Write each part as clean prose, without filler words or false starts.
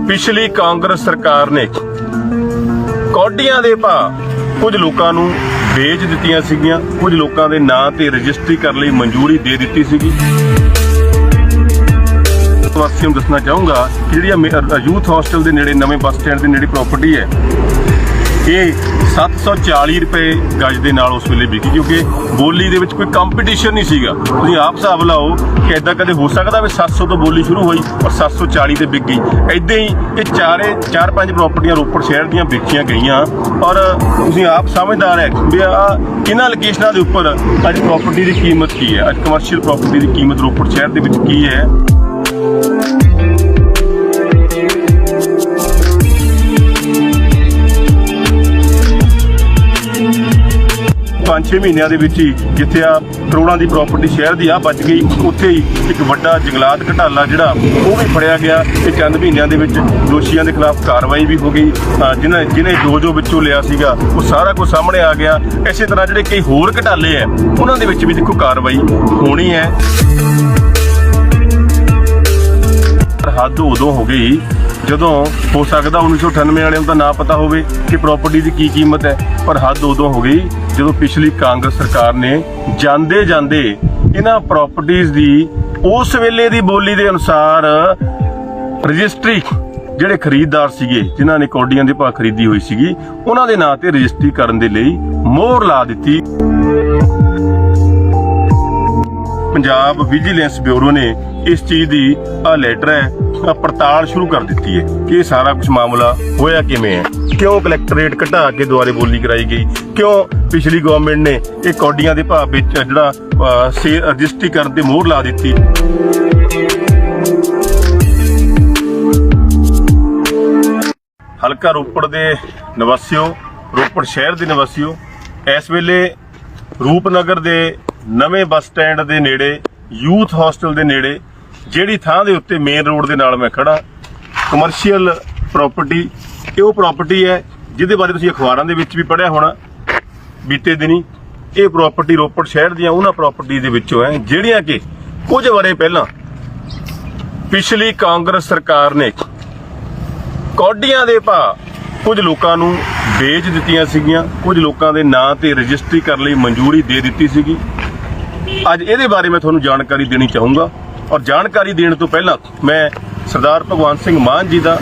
ਪਿਛਲੀ ਕਾਂਗਰਸ ਸਰਕਾਰ ਨੇ ਕੌਡੀਆਂ ਦੇ ਭਾਅ ਕੁਝ ਲੋਕਾਂ ਨੂੰ ਵੇਚ ਦਿੱਤੀਆਂ ਸੀਗੀਆਂ, ਕੁਝ ਲੋਕਾਂ ਦੇ ਨਾਂ ਤੇ ਰਜਿਸਟਰੀ ਕਰਨ ਲਈ ਮਨਜ਼ੂਰੀ ਦੇ ਦਿੱਤੀ ਸੀਗੀ। ਵਾਸੀਆਂ ਨੂੰ ਦੱਸਣਾ ਚਾਹੂੰਗਾ ਕਿ ਜਿਹੜੀ ਯੂਥ ਹੋਸਟਲ ਦੇ ਨੇੜੇ ਨਵੇਂ ਬੱਸ ਸਟੈਂਡ ਦੇ ਨੇੜੇ ਪ੍ਰਾਪਰਟੀ ਹੈ, ਇਹ 740 ਰੁਪਏ ਗਜ ਦੇ ਨਾਲ ਉਸ ਵੇਲੇ ਵਿਕੀ, ਕਿਉਂਕਿ ਬੋਲੀ ਦੇ ਵਿੱਚ ਕੋਈ ਕੰਪੀਟੀਸ਼ਨ ਨਹੀਂ ਸੀਗਾ। ਤੁਸੀਂ ਆਪ ਹਿਸਾਬ ਲਾਓ ਕਿ ਇਦਾਂ ਕਦੇ ਹੋ ਸਕਦਾ ਵੀ 700 ਤੋਂ ਬੋਲੀ ਸ਼ੁਰੂ ਹੋਈ ਔਰ 740 ਤੇ ਵਿਕ ਗਈ। ਇਦਾਂ ਹੀ ਇਹ ਚਾਰ ਪੰਜ ਪ੍ਰਾਪਰਟੀਆਂ ਰੋਪੜ ਸ਼ਹਿਰ ਦੀਆਂ ਵੇਚੀਆਂ ਗਈਆਂ ਔਰ ਤੁਸੀਂ ਆਪ ਸਮਝਦਾਰ ਹੈ ਵੀ ਇਹਨਾਂ ਲੋਕੇਸ਼ਨਾਂ ਦੇ ਉੱਪਰ ਅੱਜ ਪ੍ਰਾਪਰਟੀ ਦੀ ਕੀਮਤ ਕੀ ਹੈ, ਅੱਜ ਕਮਰਸ਼ੀਅਲ ਪ੍ਰਾਪਰਟੀ ਦੀ ਕੀਮਤ ਰੋਪੜ ਸ਼ਹਿਰ ਦੇ ਵਿੱਚ ਕੀ ਹੈ। 5-6 ਮਹੀਨਿਆਂ ਦੇ ਵਿੱਚ ਹੀ ਜਿੱਥੇ ਕਰੋੜਾਂ ਦੀ ਪ੍ਰਾਪਰਟੀ ਸ਼ਹਿਰ ਦੀ ਬਚ ਗਈ, ਉੱਥੇ ਹੀ ਇੱਕ ਵੱਡਾ ਜੰਗਲਾਤ ਘਟਾਲਾ ਜਿਹੜਾ ਉਹ ਵੀ ਫੜਿਆ ਗਿਆ ਤੇ ਚੰਦ ਮਹੀਨਿਆਂ ਦੇ ਵਿੱਚ ਦੋਸ਼ੀਆਂ ਦੇ ਖਿਲਾਫ ਕਾਰਵਾਈ ਵੀ ਹੋ ਗਈ। ਜਿਹਨੇ ਜੋ ਵਿੱਚੋਂ ਲਿਆ ਸੀਗਾ ਉਹ ਸਾਰਾ ਕੁਝ ਸਾਹਮਣੇ ਆ ਗਿਆ। ਇਸੇ ਤਰ੍ਹਾਂ ਜਿਹੜੇ ਕਈ ਹੋਰ ਘਟਾਲੇ ਆ ਉਹਨਾਂ ਦੇ ਵਿੱਚ ਵੀ ਦੇਖੋ ਕਾਰਵਾਈ ਹੋਣੀ ਹੈ। ਹੱਦ ਉਦੋਂ ਹੋ ਗਈ ਜਦੋਂ ਹੋ ਸਕਦਾ 1998 ਵਾਲਿਆਂ ਨੂੰ ਤਾਂ ਨਾ ਪਤਾ ਹੋਵੇ ਕਿ ਪ੍ਰਾਪਰਟੀ ਦੀ ਕੀ ਕੀਮਤ ਹੈ, ਪਰ ਹੱਦ ਉਦੋਂ ਹੋ ਗਈ ਜਦੋਂ ਪਿਛਲੀ ਕਾਂਗਰਸ ਸਰਕਾਰ ਨੇ ਜਾਂਦੇ ਇਹਨਾਂ ਪ੍ਰਾਪਰਟੀਆਂ ਦੀ ਉਸ ਵੇਲੇ ਦੀ ਬੋਲੀ ਦੇ ਅਨੁਸਾਰ ਰਜਿਸਟਰੀ ਜਿਹੜੇ ਖਰੀਦਦਾਰ ਸੀਗੇ ਜਿਨ੍ਹਾਂ ਨੇ ਕੌਡੀਆਂ ਦੇ ਭਾਅ ਖਰੀਦੀ ਹੋਈ ਸੀਗੀ ਉਹਨਾਂ ਦੇ ਨਾਂ ਤੇ ਰਜਿਸਟਰੀ ਕਰਨ ਦੇ ਲਈ ਮੋਹਰ ਲਾ ਦਿੱਤੀ। ਪੰਜਾਬ ਵਿਜੀਲੈਂਸ ਬਿਊਰੋ ਨੇ ਇਸ ਚੀਜ਼ ਦੀ ਲੈਟਰ ਹੈ ਪੜਤਾਲ ਸ਼ੁਰੂ ਕਰ ਦਿੱਤੀ ਹੈ ਕਿ ਇਹ ਸਾਰਾ ਕੁਝ ਮਾਮਲਾ ਹੋਇਆ ਕਿਵੇਂ ਹੈ, ਕਿਉਂ ਕਲੈਕਟਰੇਟ ਘਟਾ ਕੇ ਦੁਆਰੇ ਬੋਲੀ ਕਰਾਈ ਗਈ, ਕਿਉਂ ਪਿਛਲੀ ਗਵਰਨਮੈਂਟ ਨੇ ਇਹ ਕੌਡੀਆਂ ਦੇ ਭਾਅ ਵਿੱਚ ਜਿਹੜਾ ਰਜਿਸਟਰੀ ਕਰਨ ਤੇ ਮੋਹਰ ਲਾ ਦਿੱਤੀ। ਹਲਕਾ ਰੋਪੜ ਦੇ ਨਿਵਾਸੀਓ, ਰੋਪੜ ਸ਼ਹਿਰ ਦੇ ਨਿਵਾਸੀਓ, ਇਸ ਵੇਲੇ ਰੂਪਨਗਰ ਦੇ ਨਵੇਂ ਬੱਸ ਸਟੈਂਡ ਦੇ ਨੇੜੇ ਯੂਥ ਹੋਸਟਲ ਦੇ ਨੇੜੇ ਜਿਹੜੀ ਥਾਂ ਦੇ ਉੱਤੇ ਮੇਨ ਰੋਡ ਦੇ ਨਾਲ ਮੈਂ ਖੜਾ, ਕਮਰਸ਼ੀਅਲ ਪ੍ਰਾਪਰਟੀ, ਇਹ ਉਹ ਪ੍ਰਾਪਰਟੀ ਹੈ ਜਿਹਦੇ ਬਾਰੇ ਤੁਸੀਂ ਅਖਬਾਰਾਂ ਦੇ ਵਿੱਚ ਵੀ ਪੜ੍ਹਿਆ ਹੋਣਾ ਬੀਤੇ ਦਿਨੀ। ਇਹ ਪ੍ਰਾਪਰਟੀ ਰੋਪੜ ਸ਼ਹਿਰ ਦੀਆਂ ਉਹਨਾਂ ਪ੍ਰਾਪਰਟੀ ਦੇ ਵਿੱਚੋਂ ਹੈ ਜਿਹੜੀਆਂ ਕਿ ਕੁਝ ਵਰੇ ਪਹਿਲਾਂ ਪਿਛਲੀ ਕਾਂਗਰਸ ਸਰਕਾਰ ਨੇ ਕੌਡੀਆਂ ਦੇ ਭਾਅ ਕੁਝ ਲੋਕਾਂ ਨੂੰ ਵੇਚ ਦਿੱਤੀਆਂ ਸੀਗੀਆਂ, ਕੁਝ ਲੋਕਾਂ ਦੇ ਨਾਂ ਤੇ ਰਜਿਸਟਰੀ ਕਰਨ ਲਈ ਮਨਜ਼ੂਰੀ ਦੇ ਦਿੱਤੀ ਸੀਗੀ। ਅੱਜ ਇਹਦੇ ਬਾਰੇ ਮੈਂ ਤੁਹਾਨੂੰ ਜਾਣਕਾਰੀ ਦੇਣੀ ਚਾਹੂੰਗਾ ਔਰ ਜਾਣਕਾਰੀ ਦੇਣ ਤੋਂ ਪਹਿਲਾਂ ਮੈਂ ਸਰਦਾਰ ਭਗਵੰਤ ਸਿੰਘ ਮਾਨ ਜੀ ਦਾ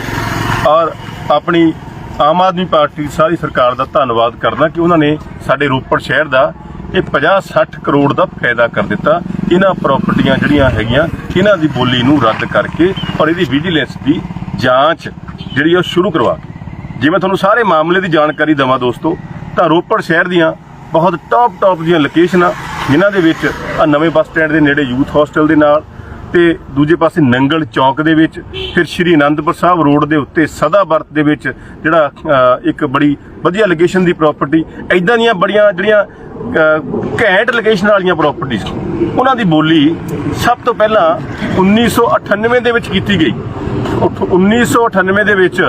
ਔਰ ਆਪਣੀ ਆਮ ਆਦਮੀ ਪਾਰਟੀ ਦੀ ਸਾਰੀ ਸਰਕਾਰ ਦਾ ਧੰਨਵਾਦ ਕਰਦਾ ਕਿ ਉਹਨਾਂ ਨੇ ਸਾਡੇ ਰੋਪੜ ਸ਼ਹਿਰ ਦਾ ਇਹ 50-60 ਕਰੋੜ ਦਾ ਫਾਇਦਾ ਕਰ ਦਿੱਤਾ। ਇਹਨਾਂ ਪ੍ਰਾਪਰਟੀਆਂ ਜਿਹੜੀਆਂ ਹੈਗੀਆਂ ਇਹਨਾਂ ਦੀ ਬੋਲੀ ਨੂੰ ਰੱਦ ਕਰਕੇ ਔਰ ਇਹਦੀ ਵਿਜੀਲੈਂਸ ਦੀ ਜਾਂਚ ਜਿਹੜੀ ਉਹ ਸ਼ੁਰੂ ਕਰਵਾ ਕੇ, ਜੇ ਮੈਂ ਤੁਹਾਨੂੰ ਸਾਰੇ ਮਾਮਲੇ ਦੀ ਜਾਣਕਾਰੀ ਦੇਵਾਂ ਦੋਸਤੋ, ਤਾਂ ਰੋਪੜ ਸ਼ਹਿਰ ਦੀਆਂ ਬਹੁਤ ਟੌਪ ਦੀਆਂ ਲੋਕੇਸ਼ਨਾਂ ਜਿਨ੍ਹਾਂ ਦੇ ਵਿੱਚ ਨਵੇਂ ਬੱਸ ਸਟੈਂਡ ਦੇ ਨੇੜੇ ਯੂਥ ਹੋਸਟਲ ਦੇ ਨਾਲ ਤੇ ਦੂਜੇ ਪਾਸੇ ਨੰਗਲ ਚੌਕ ਦੇ ਵਿੱਚ, ਫਿਰ ਸ਼੍ਰੀ ਅਨੰਦਪੁਰ ਸਾਹਿਬ ਰੋਡ ਦੇ ਉੱਤੇ ਸਦਾਬਰਤ ਦੇ ਵਿੱਚ ਜਿਹੜਾ ਇੱਕ ਬੜੀ ਵਧੀਆ ਲੋਕੇਸ਼ਨ ਦੀ ਪ੍ਰਾਪਰਟੀ, ਐਦਾਂ ਦੀਆਂ ਬੜੀਆਂ ਜਿਹੜੀਆਂ ਘੈਂਟ ਲੋਕੇਸ਼ਨ ਵਾਲੀਆਂ ਪ੍ਰਾਪਰਟੀਆਂ ਉਹਨਾਂ ਦੀ ਬੋਲੀ ਸਭ ਤੋਂ ਪਹਿਲਾਂ 1998 ਦੇ ਵਿੱਚ ਕੀਤੀ ਗਈ। 1998 ਦੇ ਵਿੱਚ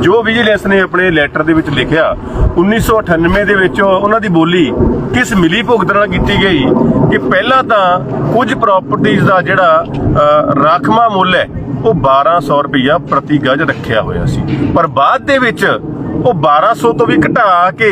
ਜੋ ਵਿਜੀਲੈਂਸ ਨੇ ਆਪਣੇ ਲੈਟਰ ਦੇ ਵਿੱਚ ਲਿਖਿਆ, 1998 ਦੇ ਵਿੱਚ ਉਹਨਾਂ ਦੀ ਬੋਲੀ ਕਿਸ ਮਿਲੀ ਭੁਗਤ ਨਾਲ ਕੀਤੀ ਗਈ ਕਿ ਪਹਿਲਾਂ ਤਾਂ ਕੁਝ ਪ੍ਰਾਪਰਟੀਆਂ ਦਾ ਜਿਹੜਾ ਰਾਖਵਾਂ ਮੁੱਲ ਹੈ ਉਹ 1200 ਰੁਪਇਆ ਪ੍ਰਤੀ ਗਜ ਰੱਖਿਆ ਹੋਇਆ ਸੀ, ਪਰ ਬਾਅਦ ਦੇ ਵਿੱਚ ਉਹ 1200 ਤੋਂ ਵੀ ਘਟਾ ਕੇ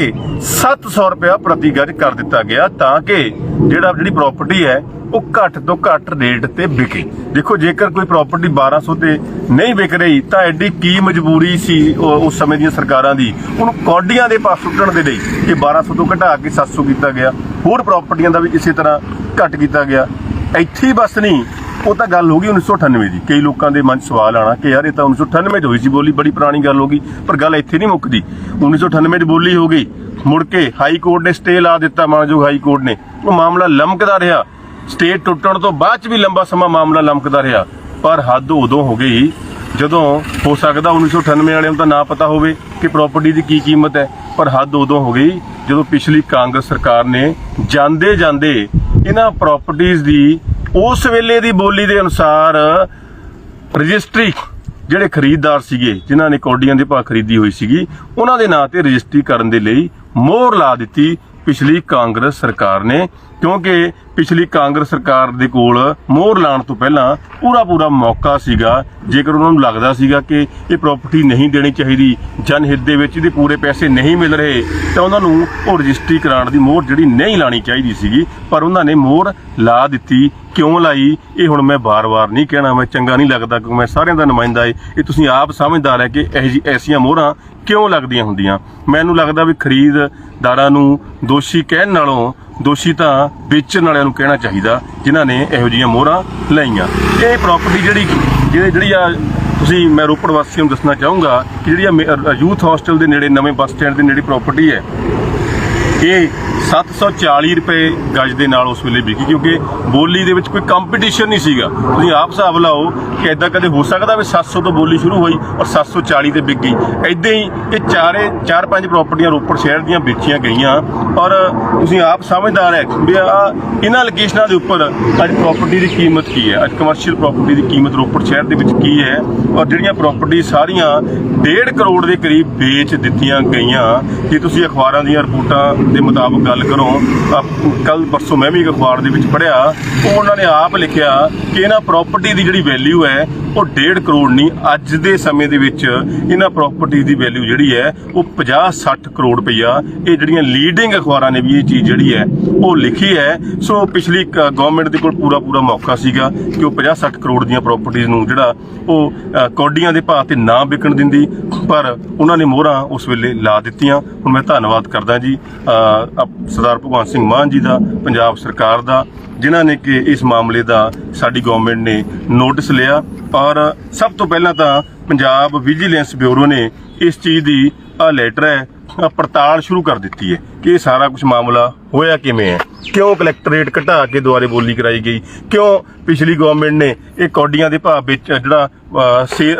700 ਰੁਪਇਆ ਪ੍ਰਤੀ ਗਜ ਕਰ ਦਿੱਤਾ ਗਿਆ ਤਾਂ ਕਿ ਜਿਹੜੀ ਪ੍ਰਾਪਰਟੀ ਹੈ ਉਹ ਘੱਟ ਤੋਂ ਘੱਟ ਰੇਟ ਤੇ ਵਿਕੇ। ਦੇਖੋ, ਜੇਕਰ ਕੋਈ ਪ੍ਰਾਪਰਟੀ 1200 ਤੇ ਨਹੀਂ ਵਿਕ ਰਹੀ ਤਾਂ ਐਡੀ ਕੀ ਮਜਬੂਰੀ ਸੀ ਉਸ ਸਮੇਂ ਦੀਆਂ ਸਰਕਾਰਾਂ ਦੀ ਉਹਨੂੰ ਕੌਡੀਆਂ ਦੇ ਭਾਅ ਸੁੱਟਣ ਦੇ ਲਈ ਕਿ 1200 ਤੋਂ ਘਟਾ ਕੇ 700 ਕੀਤਾ ਗਿਆ। ਹੋਰ ਪ੍ਰਾਪਰਟੀਆਂ ਦਾ ਵੀ ਇਸੇ ਤਰ੍ਹਾਂ ਘੱਟ ਕੀਤਾ ਗਿਆ। ਇੱਥੇ ਹੀ ਬਸ ਨਹੀਂ, ਉਹ ਤਾਂ ਗੱਲ ਹੋ ਗਈ 1998 ਦੀ। ਕਈ ਲੋਕਾਂ ਦੇ ਮਨ 'ਚ ਸਵਾਲ ਆਣਾ ਕਿ ਯਾਰ ਇਹ ਤਾਂ 1998 'ਚ ਹੋਈ ਸੀ ਬੋਲੀ, ਬੜੀ ਪੁਰਾਣੀ ਗੱਲ ਹੋ ਗਈ, ਪਰ ਗੱਲ ਇੱਥੇ ਨਹੀਂ ਮੁੱਕਦੀ। 1998 'ਚ ਬੋਲੀ ਹੋ ਗਈ, ਮੁੜ ਕੇ ਹਾਈ ਕੋਰਟ ਨੇ ਸਟੇ ਲਾ ਦਿੱਤਾ, ਮਾਨਯੋਗ ਹਾਈ ਕੋਰਟ ਨੇ। ਉਹ ਮਾਮਲਾ ਲਮਕਦਾ ਰਿਹਾ, ਸਟੇ ਟੁੱਟਣ ਤੋਂ ਬਾਅਦ 'ਚ ਵੀ ਲੰਬਾ ਸਮਾਂ ਮਾਮਲਾ ਲਮਕਦਾ ਰਿਹਾ, ਪਰ ਹੱਦ ਉਦੋਂ ਹੋ ਗਈ ਜਦੋਂ ਹੋ ਸਕਦਾ 1998 ਵਾਲਿਆਂ ਨੂੰ ਤਾਂ ਨਾ ਪਤਾ ਹੋਵੇ ਕਿ ਪ੍ਰਾਪਰਟੀ ਦੀ ਕੀ ਕੀਮਤ ਹੈ, ਪਰ ਹੱਦ ਉਦੋਂ ਹੋ ਗਈ ਜਦੋਂ ਪਿਛਲੀ ਕਾਂਗਰਸ ਸਰਕਾਰ ਨੇ ਜਾਂਦੇ ਇਹਨਾਂ ਪ੍ਰਾਪਰਟੀਆਂ ਦੀ ਉਸ ਵੇਲੇ ਦੀ ਬੋਲੀ ਦੇ ਅਨੁਸਾਰ ਰਜਿਸਟਰੀ ਜਿਹੜੇ ਖਰੀਦਦਾਰ ਸੀਗੇ ਜਿਨ੍ਹਾਂ ਨੇ ਕੌਡੀਆਂ ਦੇ ਭਾਅ ਖਰੀਦੀ ਹੋਈ ਸੀਗੀ ਉਹਨਾਂ ਦੇ ਨਾਂ ਤੇ ਰਜਿਸਟਰੀ ਕਰਨ ਦੇ ਲਈ ਮੋਹਰ ਲਾ ਦਿੱਤੀ। ਪਿਛਲੀ ਕਾਂਗਰਸ ਸਰਕਾਰ ਨੇ, ਕਿਉਂਕਿ ਪਿਛਲੀ ਕਾਂਗਰਸ ਸਰਕਾਰ ਦੇ ਕੋਲ ਮੋਹਰ ਲਾਉਣ ਤੋਂ ਪਹਿਲਾਂ ਪੂਰਾ ਮੌਕਾ ਸੀਗਾ। ਜੇਕਰ ਉਹਨਾਂ ਨੂੰ ਲੱਗਦਾ ਸੀਗਾ ਕਿ ਇਹ ਪ੍ਰਾਪਰਟੀ ਨਹੀਂ ਦੇਣੀ ਚਾਹੀਦੀ, ਜਨ ਹਿੱਤ ਦੇ ਵਿੱਚ ਇਹਦੇ ਪੂਰੇ ਪੈਸੇ ਨਹੀਂ ਮਿਲ ਰਹੇ, ਤਾਂ ਉਹਨਾਂ ਨੂੰ ਉਹ ਰਜਿਸਟਰੀ ਕਰਾਉਣ ਦੀ ਮੋਹਰ ਜਿਹੜੀ ਨਹੀਂ ਲਾਣੀ ਚਾਹੀਦੀ ਸੀਗੀ, ਪਰ ਉਹਨਾਂ ਨੇ ਮੋਹਰ ਲਾ ਦਿੱਤੀ। ਕਿਉਂ ਲਾਈ ਇਹ ਹੁਣ ਮੈਂ ਵਾਰ-ਵਾਰ ਨਹੀਂ ਕਹਿਣਾ, ਮੈਂ ਚੰਗਾ ਨਹੀਂ ਲੱਗਦਾ ਕਿਉਂਕਿ ਮੈਂ ਸਾਰਿਆਂ ਦਾ ਨੁਮਾਇੰਦਾ ਏ। ਇਹ ਤੁਸੀਂ ਆਪ ਸਮਝਦਾਰ ਹੈ ਕਿ ਐਸੀਆਂ ਮੋਹਰਾਂ ਕਿਉਂ ਲੱਗਦੀਆਂ ਹੁੰਦੀਆਂ। ਮੈਨੂੰ ਲੱਗਦਾ ਵੀ ਖਰੀਦਦਾਰਾਂ ਨੂੰ ਦੋਸ਼ੀ ਕਹਿਣ ਨਾਲੋਂ ਦੋਸ਼ੀ ਤਾਂ ਵੇਚਣ ਵਾਲਿਆਂ ਨੂੰ ਕਹਿਣਾ ਚਾਹੀਦਾ ਜਿਨ੍ਹਾਂ ਨੇ ਇਹੋ ਜਿਹੀਆਂ ਮੋਹਰਾਂ ਲਾਈਆਂ। ਇਹ ਪ੍ਰਾਪਰਟੀ ਜਿਹੜੀ ਆ ਤੁਸੀਂ, ਮੈਂ ਰੋਪੜ ਵਾਸੀਆਂ ਨੂੰ ਦੱਸਣਾ ਚਾਹੂੰਗਾ ਕਿ ਜਿਹੜੀ ਆ ਯੂਥ ਹੋਸਟਲ ਦੇ ਨੇੜੇ ਨਵੇਂ ਬੱਸ ਸਟੈਂਡ ਦੇ ਨੇੜੇ ਪ੍ਰਾਪਰਟੀ ਹੈ, ਇਹ 740 ਰੁਪਏ ਗਜ ਦੇ ਨਾਲ ਉਸ ਵੇਲੇ ਵਿਕੀ, ਕਿਉਂਕਿ ਬੋਲੀ ਦੇ ਵਿੱਚ ਕੋਈ ਕੰਪੀਟੀਸ਼ਨ ਨਹੀਂ ਸੀਗਾ। ਤੁਸੀਂ ਆਪ ਹਿਸਾਬ ਲਾਓ ਕਿ ਇਦਾਂ ਕਦੇ ਹੋ ਸਕਦਾ ਵੀ 700 ਤੋਂ ਬੋਲੀ ਸ਼ੁਰੂ ਹੋਈ ਔਰ 740 ਤੇ ਵਿਕ ਗਈ। ਇਦਾਂ ਹੀ ਇਹ 4-5 ਪ੍ਰਾਪਰਟੀਆਂ ਰੋਪੜ ਸ਼ਹਿਰ ਦੀਆਂ ਵੇਚੀਆਂ ਗਈਆਂ। ਔਰ ਤੁਸੀਂ ਆਪ ਸਮਝਦਾਰ ਹੈ ਵੀ ਇਹਨਾਂ ਲੋਕੇਸ਼ਨਾਂ ਦੇ ਉੱਪਰ ਅੱਜ ਪ੍ਰਾਪਰਟੀ ਦੀ ਕੀਮਤ ਕੀ ਹੈ, ਅੱਜ ਕਮਰਸ਼ੀਅਲ ਪ੍ਰਾਪਰਟੀ ਦੀ ਕੀਮਤ ਰੋਪੜ ਸ਼ਹਿਰ ਦੇ ਵਿੱਚ ਕੀ ਹੈ, ਔਰ ਜਿਹੜੀਆਂ ਪ੍ਰਾਪਰਟੀ ਸਾਰੀਆਂ 1.5 ਕਰੋੜ ਦੇ ਕਰੀਬ ਵੇਚ ਦਿੱਤੀਆਂ ਗਈਆਂ। ਜੇ ਤੁਸੀਂ ਅਖਬਾਰਾਂ ਦੀਆਂ ਰਿਪੋਰਟਾਂ ਦੇ ਮੁਤਾਬਕ ਗੱਲ ਕਰੋ, ਕੱਲ ਪਰਸੋਂ ਮੈਂ ਵੀ ਇੱਕ ਅਖਬਾਰ ਦੇ ਵਿੱਚ ਪੜ੍ਹਿਆ, ਉਹ ਉਹਨਾਂ ਨੇ ਆਪ ਲਿਖਿਆ ਕਿ ਇਹਨਾਂ ਪ੍ਰਾਪਰਟੀ ਦੀ ਜਿਹੜੀ ਵੈਲਿਊ ਹੈ ਉਹ 1.5 ਕਰੋੜ ਨਹੀਂ, ਅੱਜ ਦੇ ਸਮੇਂ ਦੇ ਵਿੱਚ ਇਹਨਾਂ ਪ੍ਰਾਪਰਟੀ ਦੀ ਵੈਲਿਊ ਜਿਹੜੀ ਹੈ ਉਹ 50-60 ਕਰੋੜ ਰੁਪਈਆ। ਇਹ ਜਿਹੜੀਆਂ ਲੀਡਿੰਗ ਅਖਬਾਰਾਂ ਨੇ ਵੀ ਇਹ ਚੀਜ਼ ਜਿਹੜੀ ਹੈ ਉਹ ਲਿਖੀ ਹੈ। ਸੋ ਪਿਛਲੀ ਗਵਰਨਮੈਂਟ ਦੇ ਕੋਲ ਪੂਰਾ ਮੌਕਾ ਸੀਗਾ ਕਿ ਉਹ 50-60 ਕਰੋੜ ਦੀਆਂ ਪ੍ਰਾਪਰਟੀਜ਼ ਨੂੰ ਜਿਹੜਾ ਉਹ ਕੌਡੀਆਂ ਦੇ ਭਾਅ ਤੇ ਨਾ ਵਿਕਣ ਦਿੰਦੀ, ਪਰ ਉਹਨਾਂ ਨੇ ਮੋਹਰਾਂ ਉਸ ਵੇਲੇ ਲਾ ਦਿੱਤੀਆਂ। ਹੁਣ ਮੈਂ ਧੰਨਵਾਦ ਕਰਦਾ ਜੀ ਸਰਦਾਰ ਭਗਵੰਤ ਸਿੰਘ ਮਾਨ ਜੀ ਦਾ, ਪੰਜਾਬ ਸਰਕਾਰ ਦਾ, ਜਿਨ੍ਹਾਂ ਨੇ ਕਿ ਇਸ ਮਾਮਲੇ ਦਾ ਸਾਡੀ ਗਵਰਨਮੈਂਟ ਨੇ ਨੋਟਿਸ ਲਿਆ। ਔਰ ਸਭ ਤੋਂ ਪਹਿਲਾਂ ਤਾਂ ਪੰਜਾਬ ਵਿਜੀਲੈਂਸ ਬਿਊਰੋ ਨੇ ਇਸ ਚੀਜ਼ ਦੀ ਲੈਟਰ ਹੈ ਪੜਤਾਲ ਸ਼ੁਰੂ ਕਰ ਦਿੱਤੀ ਹੈ ਕਿ ਇਹ ਸਾਰਾ ਕੁਝ ਮਾਮਲਾ ਹੋਇਆ ਕਿਵੇਂ ਹੈ, ਕਿਉਂ ਕਲੈਕਟਰੇਟ ਘਟਾ ਕੇ ਦੁਆਰੇ ਬੋਲੀ ਕਰਾਈ ਗਈ, ਕਿਉਂ ਪਿਛਲੀ ਗਵਰਨਮੈਂਟ ਨੇ ਇਹ ਕੌਡੀਆਂ ਦੇ ਭਾਅ ਵਿੱਚ ਜਿਹੜਾ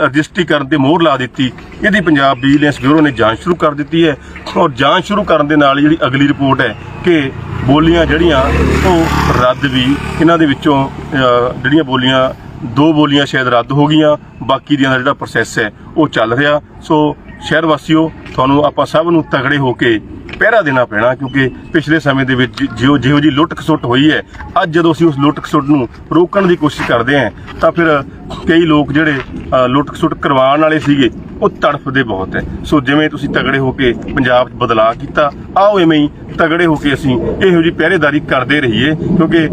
ਰਜਿਸਟਰੀ ਕਰਨ ਤੇ ਮੋਹਰ ਲਾ ਦਿੱਤੀ। ਇਹਦੀ ਪੰਜਾਬ ਵਿਜੀਲੈਂਸ ਬਿਊਰੋ ਨੇ ਜਾਂਚ ਸ਼ੁਰੂ ਕਰ ਦਿੱਤੀ ਹੈ। ਔਰ ਜਾਂਚ ਸ਼ੁਰੂ ਕਰਨ ਦੇ ਨਾਲ ਜਿਹੜੀ ਅਗਲੀ ਰਿਪੋਰਟ ਹੈ ਕਿ ਬੋਲੀਆਂ ਜਿਹੜੀਆਂ ਉਹ ਰੱਦ ਵੀ, ਇਹਨਾਂ ਦੇ ਵਿੱਚੋਂ ਜਿਹੜੀਆਂ ਬੋਲੀਆਂ 2 ਬੋਲੀਆਂ ਸ਼ਾਇਦ ਰੱਦ ਹੋ ਗਈਆਂ, ਬਾਕੀ ਦੀਆਂ ਦਾ ਜਿਹੜਾ ਪ੍ਰੋਸੈਸ ਹੈ ਉਹ ਚੱਲ ਰਿਹਾ। ਸੋ ਸ਼ਹਿਰ ਵਾਸੀਓ, ਤੁਹਾਨੂੰ ਆਪਾਂ ਸਭ ਨੂੰ ਤਗੜੇ ਹੋ ਕੇ ਪਹਿਰਾ ਦੇਣਾ ਪੈਣਾ, ਕਿਉਂਕਿ ਪਿਛਲੇ ਸਮੇਂ ਦੇ ਵਿੱਚ ਜਿਹੋ ਜਿਹੀ ਲੁੱਟ ਖਸੁੱਟ ਹੋਈ ਹੈ, ਅੱਜ ਜਦੋਂ ਅਸੀਂ ਉਸ ਲੁੱਟ ਖਸੁੱਟ ਨੂੰ ਰੋਕਣ ਦੀ ਕੋਸ਼ਿਸ਼ ਕਰਦੇ ਹਾਂ ਤਾਂ ਫਿਰ ਕਈ ਲੋਕ ਜਿਹੜੇ ਲੁੱਟ ਖਸੁੱਟ ਕਰਵਾਉਣ ਵਾਲੇ ਸੀਗੇ ਉਹ ਤੜਫਦੇ ਬਹੁਤ ਹੈ। ਸੋ ਜਿਵੇਂ ਤੁਸੀਂ ਤਗੜੇ ਹੋ ਕੇ ਪੰਜਾਬ 'ਚ ਬਦਲਾਅ ਕੀਤਾ, ਆਓ ਐਵੇਂ ਹੀ ਤਗੜੇ ਹੋ ਕੇ ਅਸੀਂ ਇਹੋ ਜਿਹੀ ਪਹਿਰੇਦਾਰੀ ਕਰਦੇ ਰਹੀਏ, ਕਿਉਂਕਿ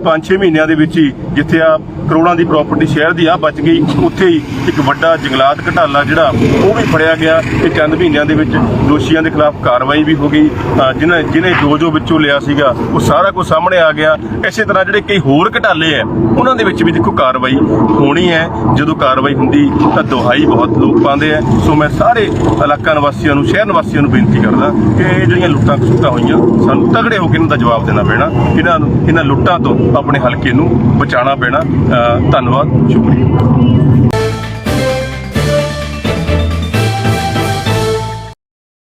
5-6 ਮਹੀਨਿਆਂ ਦੇ ਵਿੱਚ ਹੀ ਜਿੱਥੇ ਕਰੋੜਾਂ ਦੀ ਪ੍ਰਾਪਰਟੀ ਸ਼ਹਿਰ ਦੀ ਬਚ ਗਈ, ਉੱਥੇ ਹੀ ਇੱਕ ਵੱਡਾ ਜੰਗਲਾਤ ਘਟਾਲਾ ਜਿਹੜਾ ਉਹ ਵੀ ਫੜਿਆ ਗਿਆ। ਤੇ ਚੰਦ ਮਹੀਨਿਆਂ ਦੇ ਵਿੱਚ ਦੋਸ਼ੀਆਂ ਦੇ ਖਿਲਾਫ ਕਾਰਵਾਈ ਵੀ ਹੋ ਗਈ, ਜਿਹਨੇ ਜੋ ਵਿੱਚੋਂ ਲਿਆ ਸੀਗਾ ਉਹ ਸਾਰਾ ਕੁਝ ਸਾਹਮਣੇ ਆ ਗਿਆ। ਇਸੇ ਤਰ੍ਹਾਂ ਜਿਹੜੇ ਕਈ ਹੋਰ ਘਟਾਲੇ ਹੈ ਉਹਨਾਂ ਦੇ ਵਿੱਚ ਵੀ ਦੇਖੋ ਕਾਰਵਾਈ ਹੋਣੀ ਹੈ। ਜਦੋਂ ਕਾਰਵਾਈ ਹੁੰਦੀ ਤਾਂ ਦੁਹਾਈ ਬਹੁਤ ਲੋਕ ਪਾਉਂਦੇ ਹੈ। ਸੋ ਮੈਂ ਸਾਰੇ ਇਲਾਕਾ ਨਿਵਾਸੀਆਂ ਨੂੰ, ਸ਼ਹਿਰ ਨਿਵਾਸੀਆਂ ਨੂੰ ਬੇਨਤੀ ਕਰਦਾ ਕਿ ਇਹ ਜਿਹੜੀਆਂ ਲੁੱਟਾਂ ਖਸੁੱਟਾਂ ਹੋਈਆਂ, ਸਾਨੂੰ ਤਗੜੇ ਹੋ ਕੇ ਇਹਨਾਂ ਦਾ ਜਵਾਬ ਦੇਣਾ ਪੈਣਾ, ਇਹਨਾਂ ਲੁੱਟਾਂ ਤੋਂ ਆਪਣੇ ਹਲਕੇ ਨੂੰ ਬਚਾਉਣਾ ਪੈਣਾ। ਧੰਨਵਾਦ, ਸ਼ੁਕਰੀਆ।